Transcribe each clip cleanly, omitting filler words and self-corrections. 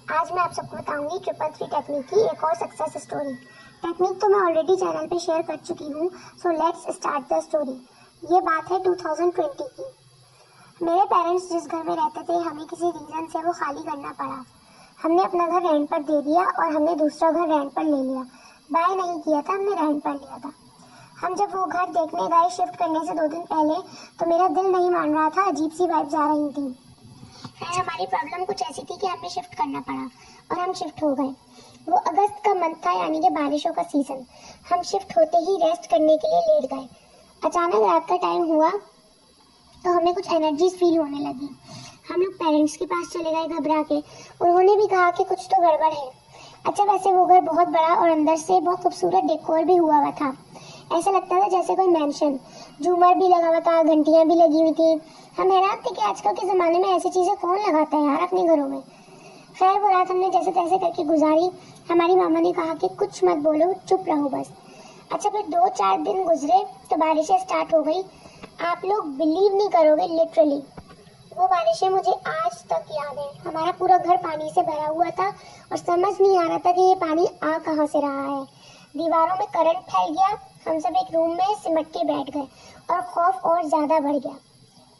आज मैं आप सबको बताऊंगी 333 टेक्निक की एक और सक्सेस स्टोरी। टेक्निक तो मैं ऑलरेडी चैनल पे शेयर कर चुकी हूँ, so let's start the story. ये बात है 2020 की। मेरे पेरेंट्स जिस घर में रहते थे, हमें किसी रीजन से वो खाली करना पड़ा। हमने अपना घर रेंट पर दे दिया और हमने दूसरा घर रेंट पर ले लिया। बाय नहीं किया था, हमने रेंट पर लिया था। हम जब वो घर देखने गए शिफ्ट करने से 2 दिन पहले, तो मेरा दिल नहीं मान रहा था, अजीब सी वाइब्स आ रही थी। फिर हमारी प्रॉब्लम कुछ ऐसी थी कि हमें शिफ्ट करना पड़ा और हम शिफ्ट हो गए। वो अगस्त का मंथ था, यानी कि बारिशों का सीजन। हम शिफ्ट होते ही रेस्ट करने के लिए लेट गए। अचानक रात का टाइम हुआ तो हमें कुछ एनर्जीज फील होने लगी। हम लोग पेरेंट्स के पास चले गए घबरा के। उन्होंने भी कहा कि कुछ तो गड़बड़ है। अच्छा, वैसे वो घर बहुत बड़ा और अंदर से बहुत खूबसूरत डेकोर भी हुआ हुआ था। ऐसा लगता था जैसे कोई मैंशन। झूमर भी लगा हुआ था, घंटियां भी लगी हुई थी। हम हैरान थे कि आजकल के ज़माने में ऐसी चीज़ें कौन लगाता है यार अपने घरों में। खैर, वो रात हमने जैसे तैसे करके गुजारी। हमारी मामा ने कहा कि कुछ मत बोलो, चुप रहो बस। अच्छा, फिर 2-4 दिन गुजरे तो बारिशें स्टार्ट हो गई। आप लोग बिलीव नहीं करोगे, लिटरली वो बारिशें मुझे आज तक याद है। हमारा पूरा घर पानी से भरा हुआ था और समझ नहीं आ रहा था कि ये पानी आ कहाँ से रहा है। दीवारों में करंट फैल गया। हम सब एक रूम में सिमट के बैठ गए और खौफ और ज़्यादा बढ़ गया।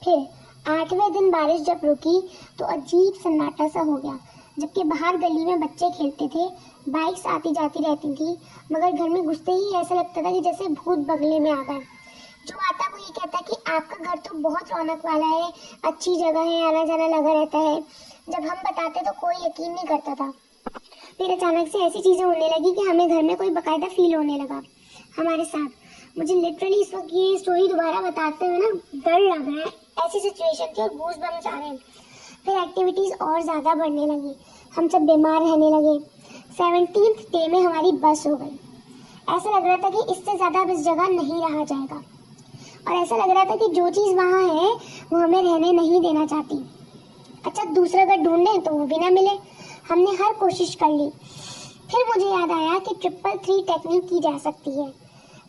फिर 8वें दिन बारिश जब रुकी तो अजीब सन्नाटा सा हो गया। जबकि बाहर गली में बच्चे खेलते थे, बाइक्स आती जाती रहती थी, मगर घर में घुसते ही ऐसा लगता था कि जैसे भूत बंगले में आ गए। जो आता वो ये कहता कि आपका घर तो बहुत रौनक वाला है, अच्छी जगह है, आना जाना लगा रहता है। जब हम बताते तो कोई यकीन नहीं करता था। फिर अचानक से ऐसी चीजें होने लगी कि हमें घर में कोई बकायदा फील होने लगा हमारे साथ। मुझे लिटरली इस वक्त ये स्टोरी दोबारा बताते हुए ना डर लग रहा है। ऐसी सिचुएशन थी और गूज बम्स आ रहे हैं। फिर एक्टिविटीज और ज्यादा बढ़ने लगी। हम सब बीमार रहने लगे। 17th डे में हमारी बस हो गई। ऐसा लग रहा था कि इससे ज्यादा अब इस जगह नहीं रहा जाएगा और ऐसा लग रहा था कि जो चीज वहाँ है वो हमें रहने नहीं देना चाहती। अच्छा, दूसरा घर ढूंढे तो वो भी ना मिले। हमने हर कोशिश कर ली। फिर मुझे याद आया कि 333 टेक्निक की जा सकती है।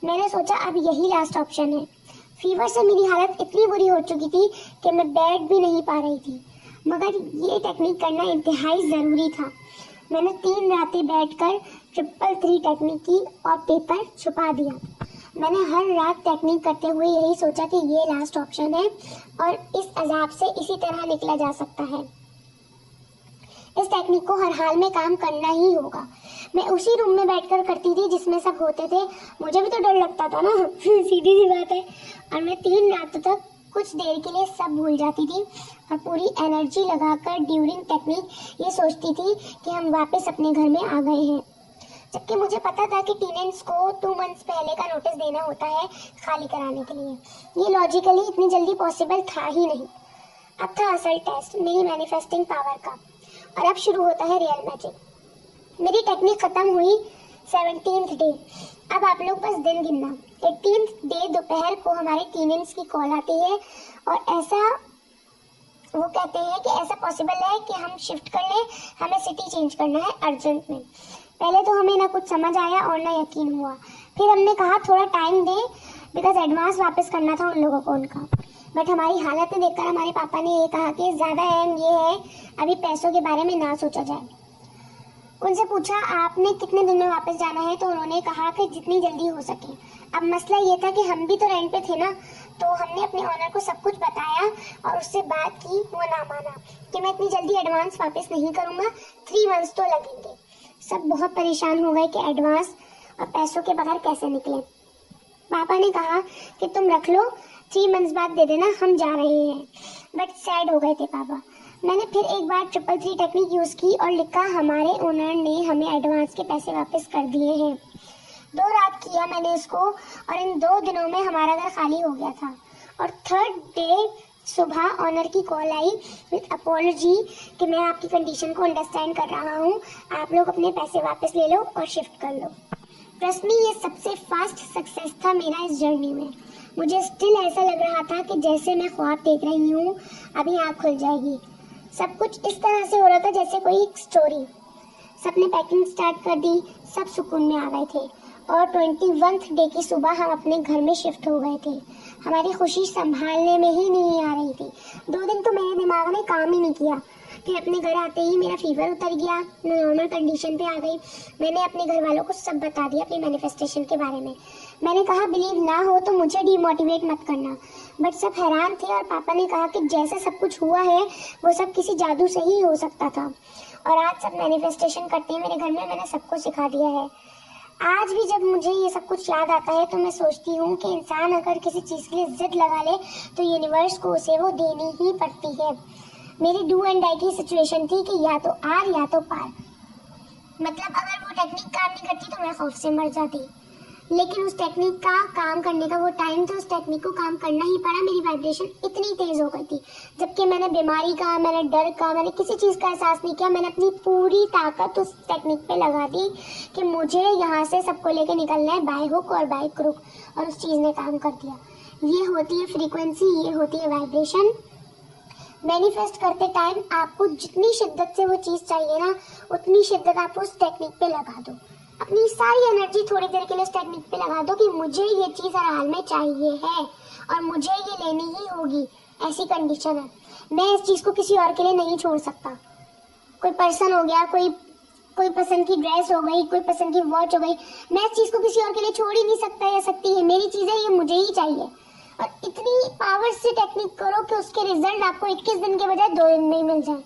मैंने सोचा अब यही लास्ट ऑप्शन है। फीवर से मेरी हालत इतनी बुरी हो चुकी थी कि मैं बैठ भी नहीं पा रही थी, मगर ये टेक्निक करना इंतहाई ज़रूरी था। मैंने 3 रातें बैठकर 333 टेक्निक की और पेपर छुपा दिया। मैंने हर रात टेक्निक करते हुए यही सोचा कि ये लास्ट ऑप्शन है और इस अजाब से इसी तरह निकला जा सकता है। इस टेक्निक को हर हाल में काम करना ही होगा। मैं उसी रूम में बैठकर करती थी जिसमें सब होते थे। मुझे भी तो डर लगता था ना सीधी सी बात है। और मैं 3 रातों तक कुछ देर के लिए सब भूल जाती थी और पूरी एनर्जी लगाकर ड्यूरिंग टेक्निक ये सोचती थी कि हम वापस अपने घर में आ गए हैं। जबकि मुझे पता था कि टेनेंट्स को 2 मंथ्स पहले का नोटिस देना होता है खाली कराने के लिए। ये लॉजिकली इतनी जल्दी पॉसिबल था ही नहीं। अब था असल टेस्ट मेरी मैनिफेस्टिंग पावर का और अब शुरू होता है रियल मैजिक। मेरी टेक्निक खत्म हुई 17th डे। अब आप लोग बस दिन गिनना। 18th डे दोपहर को हमारे टेनेंट्स की कॉल आती है और वो कहते हैं कि ऐसा पॉसिबल है कि हम शिफ्ट कर लें, हमें सिटी चेंज करना है अर्जेंट में। पहले तो हमें ना कुछ समझ आया और ना यकीन हुआ। फिर हमने कहा थोड़ा टाइम दें, बिकॉज एडवांस वापस करना था उन लोगों को उनका। बट हमारी हालत देखकर हमारे पापा ने ये कहा कि ज़्यादा अहम ये है अभी पैसों के बारे में ना सोचा जाए। उनसे पूछा आपने कितने दिन में वापस जाना है, तो उन्होंने कहा कि जितनी जल्दी हो सके। अब मसला ये था कि हम भी तो रेंट पे थे ना, तो हमने अपने ऑनर को सब कुछ बताया और उससे बात की। वो ना माना कि मैं इतनी जल्दी एडवांस वापस नहीं करूँगा, 3 मंथ्स तो लगेंगे। सब बहुत परेशान हो गए कि एडवांस और पैसों के बगैर कैसे निकले। पापा ने कहा कि तुम रख लो, 3 मंथ्स बाद दे देना, हम जा रहे हैं। बट सैड हो गए थे पापा। मैंने फिर एक बार 333 टेक्निक यूज़ की और लिखा हमारे ओनर ने हमें एडवांस के पैसे वापस कर दिए हैं। 2 रात किया मैंने इसको और इन 2 दिनों में हमारा घर खाली हो गया था। और 3rd डे सुबह ऑनर की कॉल आई विद अपॉलजी कि मैं आपकी कंडीशन को अंडरस्टैंड कर रहा हूँ, आप लोग अपने पैसे वापस ले लो और शिफ्ट कर लो। ट्रस्ट मी, ये सबसे फास्ट सक्सेस था मेरा इस जर्नी में। मुझे स्टिल ऐसा लग रहा था कि जैसे मैं ख्वाब देख रही हूँ, अभी आँख खुल जाएगी। सब कुछ इस तरह से हो रहा था जैसे कोई स्टोरी। सबने पैकिंग स्टार्ट कर दी, सब सुकून में आ गए थे और 21th डे की सुबह हम अपने घर में शिफ्ट हो गए थे। हमारी खुशी संभालने में ही नहीं आ रही थी। 2 दिन तो मेरे दिमाग ने काम ही नहीं किया फिर अपने घर आते ही मेरा फीवर उतर गया, मैं नॉर्मल कंडीशन पे आ गई। मैंने अपने घर वालों को सब बता दिया अपनी मैनिफेस्टेशन के बारे में। मैंने कहा बिलीव ना हो तो मुझे डीमोटिवेट मत करना। बट सब हैरान थे और पापा ने कहा कि जैसे सब कुछ हुआ है वो सब किसी जादू से ही हो सकता था। और आज सब मैनिफेस्टेशन करते हैं मेरे घर में, मैंने सबको सिखा दिया है। आज भी जब मुझे ये सब कुछ याद आता है तो मैं सोचती हूँ कि इंसान अगर किसी चीज़ के लिए जिद लगा ले तो यूनिवर्स को उसे वो देनी ही पड़ती है। मेरी डू एंड डाई की सिचुएशन थी कि या तो आर या तो पार। मतलब अगर वो टेक्निक काम नहीं करती तो मैं खौफ से मर जाती, लेकिन उस टेक्निक का काम करने का वो टाइम था, उस टेक्निक को काम करना ही पड़ा। मेरी वाइब्रेशन इतनी तेज हो गई थी, जबकि मैंने बीमारी का, मैंने डर का, मैंने किसी चीज़ का एहसास नहीं किया। मैंने अपनी पूरी ताकत उस टेक्निक पे लगा दी कि मुझे यहाँ से सबको लेके निकलना है बाय हुक और बाय क्रुक, और उस चीज़ ने काम कर दिया। ये होती है फ्रीक्वेंसी, ये होती है वाइब्रेशन। मैनिफेस्ट करते टाइम आपको जितनी शिद्दत से वो चीज़ चाहिए ना, उतनी शिद्दत आप उस टेक्निक पे लगा दो। अपनी सारी एनर्जी थोड़ी देर के लिए उस टेक्निक पे लगा दो कि मुझे ये चीज़ हर हाल में चाहिए है और मुझे ये लेनी ही होगी, ऐसी कंडीशन है। मैं इस चीज़ को किसी और के लिए नहीं छोड़ सकता। कोई पर्सन हो गया, कोई पसंद की ड्रेस हो गई, कोई पसंद की वॉच हो गई, मैं इस चीज़ को किसी और के लिए छोड़ ही नहीं सकता या सकती है। मेरी चीज़ है, ये मुझे ही चाहिए। और इतनी पावर से टेक्निक करो कि उसके रिजल्ट आपको 21 दिन के बजाय 2 दिन में ही मिल जाए।